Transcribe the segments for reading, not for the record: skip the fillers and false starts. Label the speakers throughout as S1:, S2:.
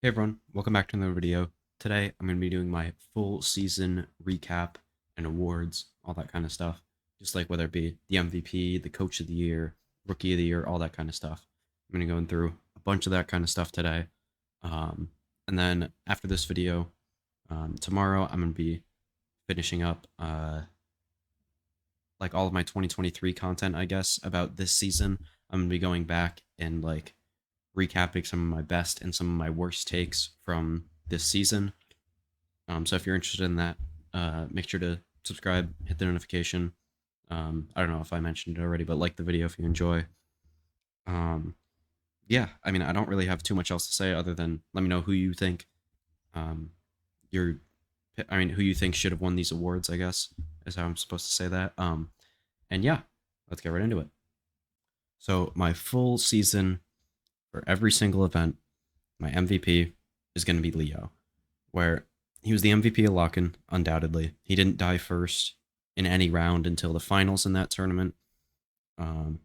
S1: Hey everyone, welcome back to another video. Today I'm going to be doing my full season recap and awards, all that kind of stuff. Just like whether it be the MVP, the Coach of the Year, Rookie of the Year, all that kind of stuff. I'm going to go through a bunch of that kind of stuff today. And then after this video, tomorrow I'm going to be finishing up like all of my 2023 content, I guess, about this season. I'm going to be going back and like recapping some of my best and some of my worst takes from this season. So if you're interested in that, make sure to subscribe, hit the notification. I don't know if I mentioned it already, but like the video if you enjoy. Yeah, I mean, I don't really have too much else to say other than let me know who you think um, you're, who you think should have won these awards, I guess, is how I'm supposed to say that. And yeah, let's get right into it. So my full season for every single event, my MVP is going to be Leo, where he was the MVP of Locken, undoubtedly. He didn't die first in any round until the finals in that tournament. In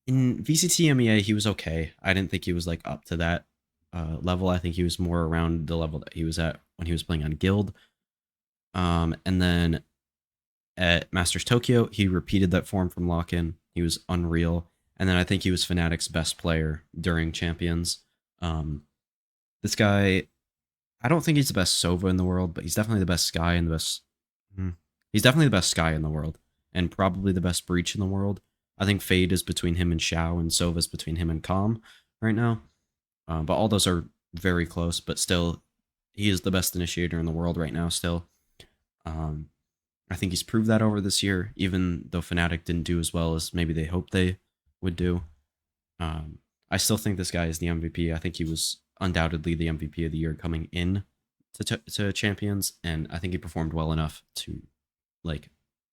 S1: VCT MEA, he was okay. I didn't think he was like up to that level. I think he was more around the level that he was at when he was playing on Guild. And then at Masters Tokyo, he repeated that form from Lock-In. He was unreal. And then I think he was Fnatic's best player during Champions. This guy, I don't think he's the best Sova in the world, but he's definitely the best Skye and the best. He's definitely the best Skye in the world, and probably the best Breach in the world. I think Fade is between him and Xiao, and Sova is between him and Calm right now. But all those are very close. But still, he is the best initiator in the world right now. Still, I think he's proved that over this year, even though Fnatic didn't do as well as maybe they hoped they would do. I still think this guy is the MVP. I think he was undoubtedly the MVP of the year coming in to Champions, and I think he performed well enough to like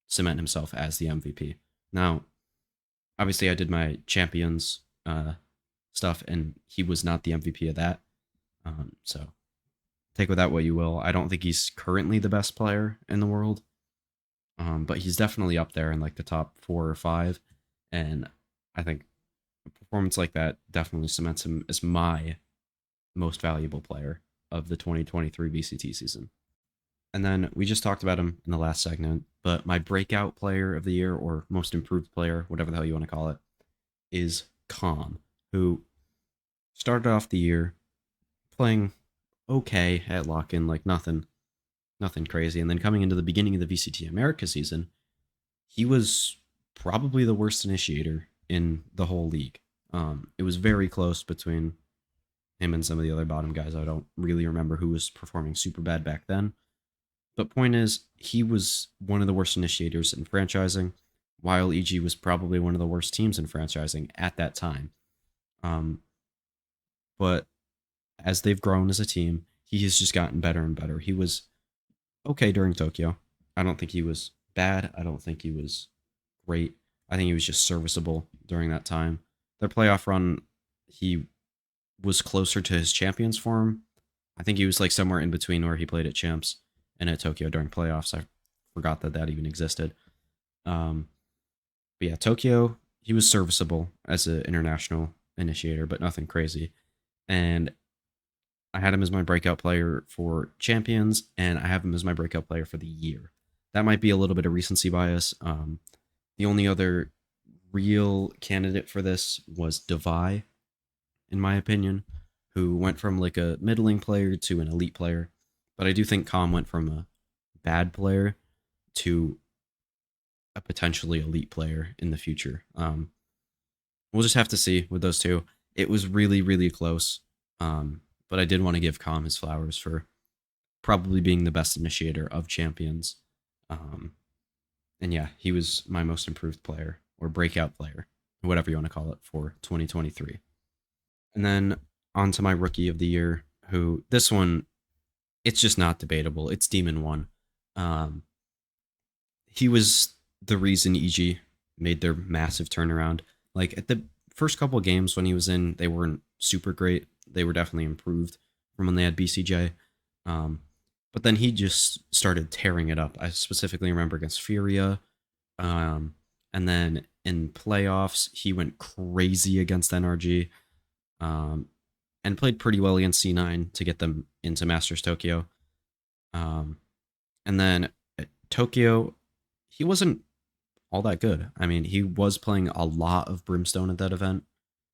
S1: cement himself as the MVP. Now, obviously, I did my Champions stuff, and he was not the MVP of that. So take with that what you will. I don't think he's currently the best player in the world, but he's definitely up there in like the top 4 or 5, and I think a performance like that definitely cements him as my most valuable player of the 2023 VCT season. And then we just talked about him in the last segment, but my breakout player of the year or most improved player, whatever the hell you want to call it, is Calm, who started off the year playing okay at lock-in, like nothing crazy. And then coming into the beginning of the VCT America season, he was probably the worst initiator in the whole league. It was very close between him and some of the other bottom guys. I don't really remember who was performing super bad back then. But point is, he was one of the worst initiators in franchising, while EG was probably one of the worst teams in franchising at that time. But as they've grown as a team, he has just gotten better and better. He was okay during Tokyo. I don't think he was bad. I don't think he was great. I think he was just serviceable during that time. Their playoff run, he was closer to his champions form. I think he was like somewhere in between where he played at Champs and at Tokyo during playoffs. I forgot that even existed. But yeah, Tokyo, he was serviceable as an international initiator, but nothing crazy. And I had him as my breakout player for Champions, and I have him as my breakout player for the year. That might be a little bit of recency bias. The only other real candidate for this was Devi, in my opinion, who went from like a middling player to an elite player. But I do think Calm went from a bad player to a potentially elite player in the future. We'll just have to see with those two. It was really, really close. But I did want to give Calm his flowers for probably being the best initiator of champions. And yeah, he was my most improved player or breakout player, whatever you want to call it, for 2023. And then on to my rookie of the year, who this one, it's just not debatable. It's Demon One. He was the reason EG made their massive turnaround. Like at the first couple of games when he was in, they weren't super great. They were definitely improved from when they had BCJ. But then he just started tearing it up. I specifically remember against Furia. And then in playoffs, he went crazy against NRG. and played pretty well against C9 to get them into Masters Tokyo. Um, and then at Tokyo, he wasn't all that good. I mean, he was playing a lot of Brimstone at that event,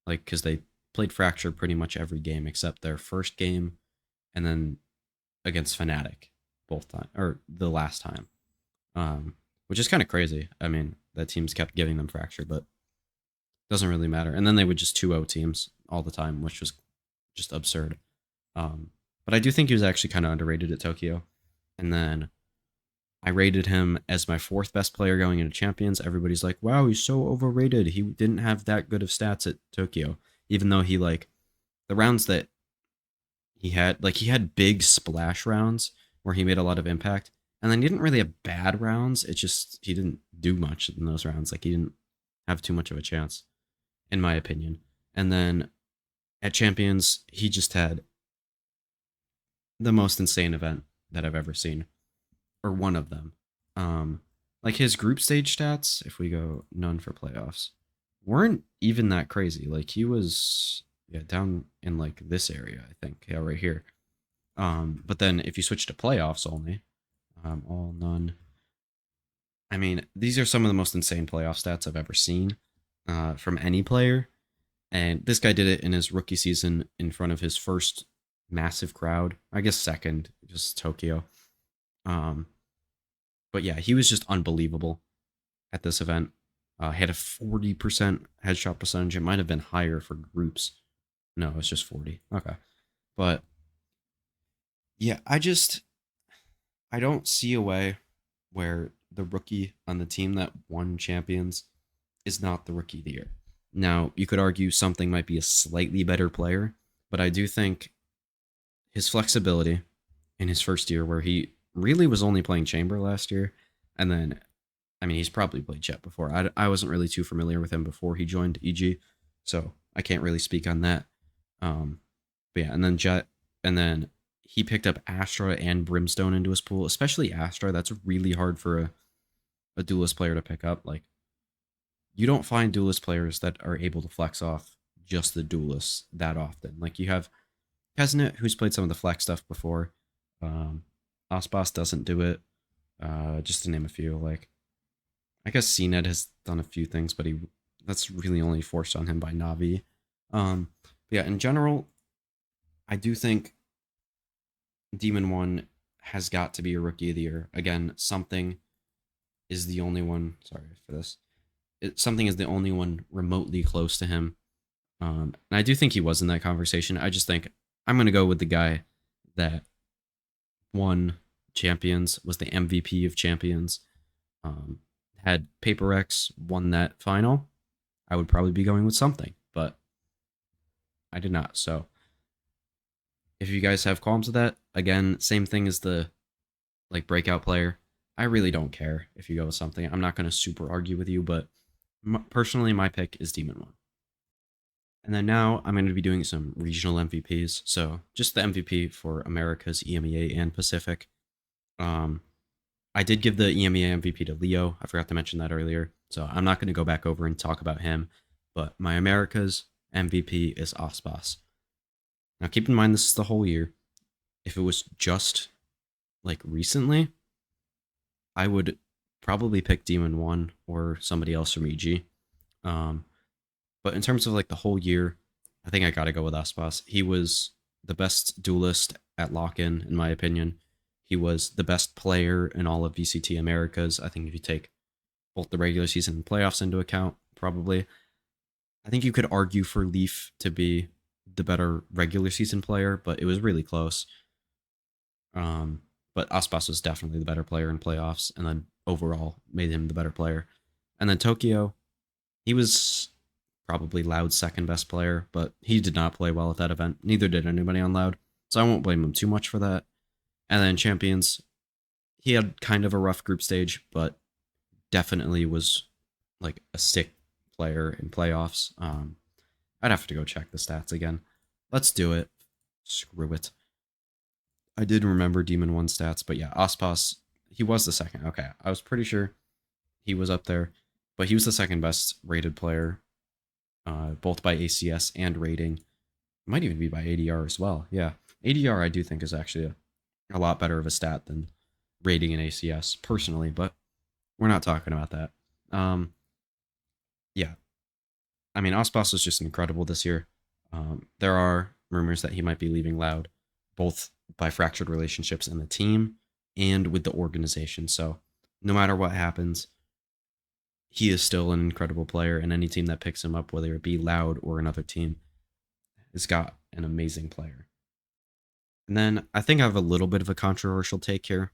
S1: like because they played Fracture pretty much every game except their first game, and then against Fnatic both time or the last time, which is kind of crazy. I mean, that teams kept giving them Fracture, but doesn't really matter. And then they would just 2-0 teams all the time, which was just absurd. But I do think he was actually kind of underrated at Tokyo. And then I rated him as my fourth best player going into Champions. Everybody's like, wow, he's so overrated. He didn't have that good of stats at Tokyo, even though he, like, the rounds that he had big splash rounds where he made a lot of impact. And then he didn't really have bad rounds. It's just he didn't do much in those rounds. Like, he didn't have too much of a chance, in my opinion. And then at Champions, he just had the most insane event that I've ever seen, or one of them. Like his group stage stats, if we go none for playoffs, weren't even that crazy. Like he was down in like this area, I think, right here. But then if you switch to playoffs only, all none. I mean, these are some of the most insane playoff stats I've ever seen from any player. And this guy did it in his rookie season in front of his first massive crowd. I guess second, just Tokyo. But yeah, he was just unbelievable at this event. He had a 40% headshot percentage. It might have been higher for groups. No, it's just 40. Okay. But yeah, I don't see a way where the rookie on the team that won champions is not the rookie of the year. Now, you could argue something might be a slightly better player, but I do think his flexibility in his first year, where he really was only playing Chamber last year, and then, I mean, he's probably played Jet before. I wasn't really too familiar with him before he joined EG, so I can't really speak on that. But yeah, and then Jet, and then he picked up Astra and Brimstone into his pool, especially Astra. That's really hard for a duelist player to pick up. Like, you don't find duelist players that are able to flex off just the duelists that often. Like, you have Kesnet, who's played some of the flex stuff before. Osbos doesn't do it. Just to name a few. Like, I guess CNED has done a few things, but that's really only forced on him by Navi. Yeah, in general, I do think Demon 1 has got to be a rookie of the year. Again, something is the only one. Sorry for this. Something is the only one remotely close to him. And I do think he was in that conversation. I just think I'm going to go with the guy that won champions, was the MVP of champions, had Paper X, won that final. I would probably be going with something, but I did not. So if you guys have qualms with that, again, same thing as the like breakout player. I really don't care if you go with something. I'm not going to super argue with you, but personally, my pick is Demon 1. And then now I'm going to be doing some regional MVPs. So just the MVP for Americas, EMEA, and Pacific. I did give the EMEA MVP to Leo. I forgot to mention that earlier. So I'm not going to go back over and talk about him. But my Americas MVP is Osbos. Now keep in mind, this is the whole year. If it was just like recently, I would probably pick Demon 1 or somebody else from EG. But in terms of like the whole year, I think I got to go with Osbos. He was the best duelist at lock-in, in my opinion. He was the best player in all of VCT Americas. I think if you take both the regular season and playoffs into account, probably. I think you could argue for Leaf to be the better regular season player, but it was really close. But Osbos was definitely the better player in playoffs, and then overall made him the better player. And then Tokyo, he was probably Loud's second best player, but he did not play well at that event. Neither did anybody on Loud, so I won't blame him too much for that. And then Champions, he had kind of a rough group stage, but definitely was like a sick player in playoffs. I'd have to go check the stats again. Let's do it. Screw it. I did remember Demon 1 stats, but yeah, Osbos, he was the second. Okay, I was pretty sure he was up there, but he was the second best rated player, both by ACS and rating. might even be by ADR as well. Yeah, ADR I do think is actually a lot better of a stat than rating and ACS personally, but we're not talking about that. Yeah, I mean, Ospas was just incredible this year. There are rumors that he might be leaving Loud, both by fractured relationships in the team and with the organization. So, no matter what happens, he is still an incredible player, and any team that picks him up, whether it be Loud or another team, has got an amazing player. And then I think I have a little bit of a controversial take here,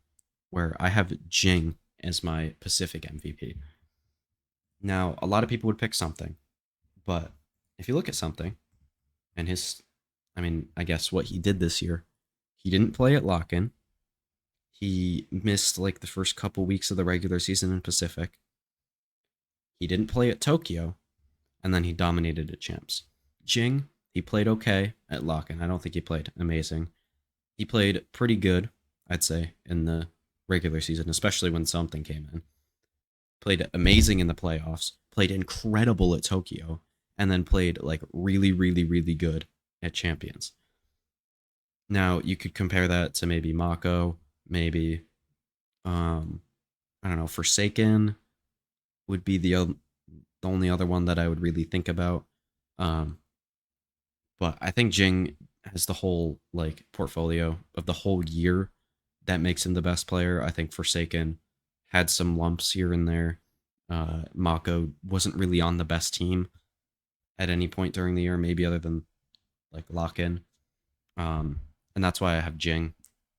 S1: where I have Jing as my Pacific MVP. Now, a lot of people would pick something, but if you look at something and I mean, I guess what he did this year, he didn't play at lock in. He missed like the first couple weeks of the regular season in Pacific. He didn't play at Tokyo, and then he dominated at Champs. Jing, he played okay at lock in. I don't think he played amazing. He played pretty good, I'd say, in the regular season, especially when something came in. Played amazing in the playoffs, played incredible at Tokyo, and then played like really, really, really good at Champions. Now you could compare that to maybe Mako, maybe I don't know, Forsaken would be the only other one that I would really think about. Um, but I think Jing has the whole like portfolio of the whole year that makes him the best player. I think Forsaken had some lumps here and there. Mako wasn't really on the best team at any point during the year, maybe other than like lock in. And that's why I have Jing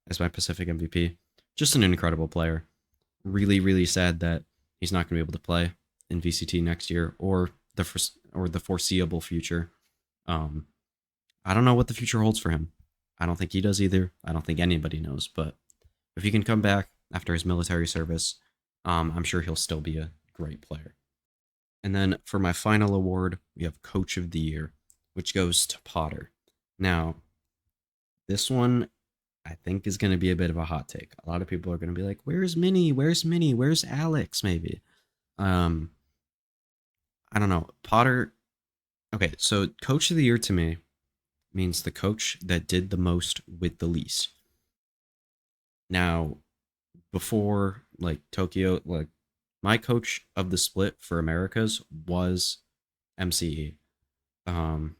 S1: as my Pacific MVP. Just an incredible player. Really, really sad that he's not going to be able to play in VCT next year or the foreseeable future. Um, I don't know what the future holds for him. I don't think he does either. I don't think anybody knows. But if he can come back after his military service, I'm sure he'll still be a great player. And then for my final award, we have Coach of the Year, which goes to Potter. Now, this one I think is going to be a bit of a hot take. A lot of people are going to be like, "Where's Minnie? Where's Minnie? Where's Alex?" Maybe. Um, I don't know. Potter. Okay, so Coach of the Year to me means the coach that did the most with the least. Now, before like Tokyo, like my coach of the split for Americas was MCE. Um,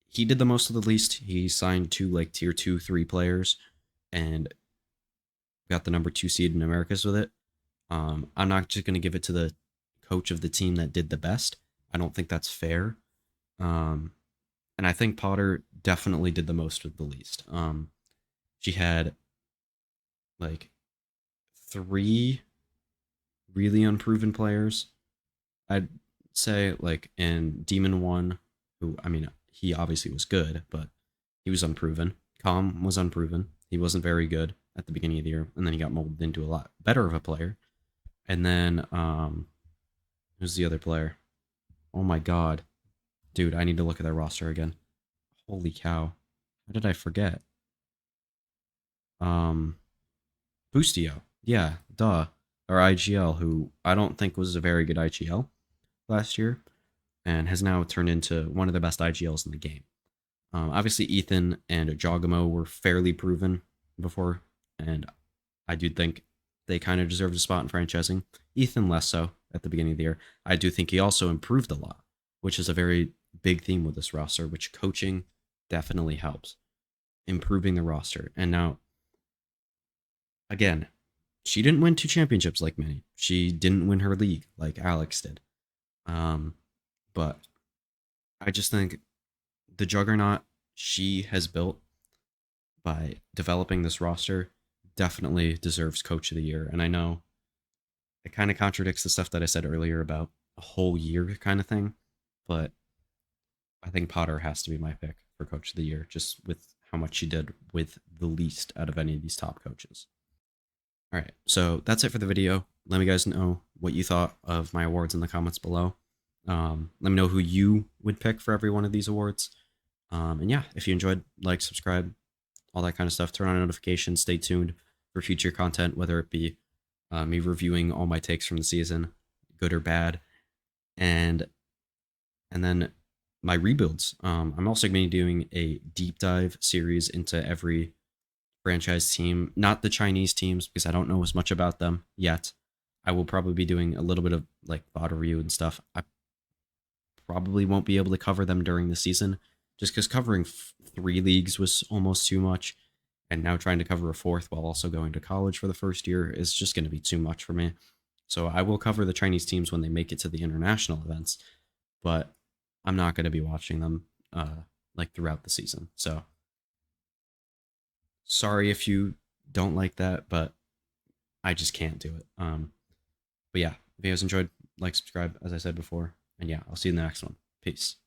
S1: he did the most of the least. He signed two like tier 2, 3 players and got the number 2 seed in Americas with it. I'm not just going to give it to the coach of the team that did the best. I don't think that's fair. Um, and I think Potter definitely did the most with the least. She had like 3 really unproven players. I'd say like in Demon 1, who I mean he obviously was good, but he was unproven. Calm was unproven. He wasn't very good at the beginning of the year, and then he got molded into a lot better of a player. And then who's the other player? Oh my god. Dude, I need to look at their roster again. Holy cow. How did I forget? Um Boostio. Yeah, duh. Or IGL, who I don't think was a very good IGL last year, and has now turned into one of the best IGLs in the game. Obviously, Ethan and Jogamo were fairly proven before, and I do think they kind of deserved a spot in franchising. Ethan less so at the beginning of the year. I do think he also improved a lot, which is a very big theme with this roster, which coaching definitely helps. Improving the roster. And now, again, she didn't win 2 championships like many. She didn't win her league like Alex did. Um, but I just think the juggernaut she has built by developing this roster definitely deserves Coach of the Year. And I know it kind of contradicts the stuff that I said earlier about a whole year kind of thing, but I think Potter has to be my pick for Coach of the Year, just with how much she did with the least out of any of these top coaches. All right, so that's it for the video. Let me guys know what you thought of my awards in the comments below. Let me know who you would pick for every one of these awards. And yeah, if you enjoyed, like, subscribe, all that kind of stuff. Turn on notifications. Stay tuned for future content, whether it be me reviewing all my takes from the season, good or bad, and then my rebuilds. I'm also going to be doing a deep dive series into every franchise team, not the Chinese teams because I don't know as much about them yet. I will probably be doing a little bit of like thought review and stuff. I probably won't be able to cover them during the season just because covering three leagues was almost too much. And now trying to cover a fourth while also going to college for the first year is just going to be too much for me. So I will cover the Chinese teams when they make it to the international events, but I'm not going to be watching them like throughout the season. So sorry if you don't like that, but I just can't do it. But yeah, if you guys enjoyed, like, subscribe, as I said before. And yeah, I'll see you in the next one. Peace.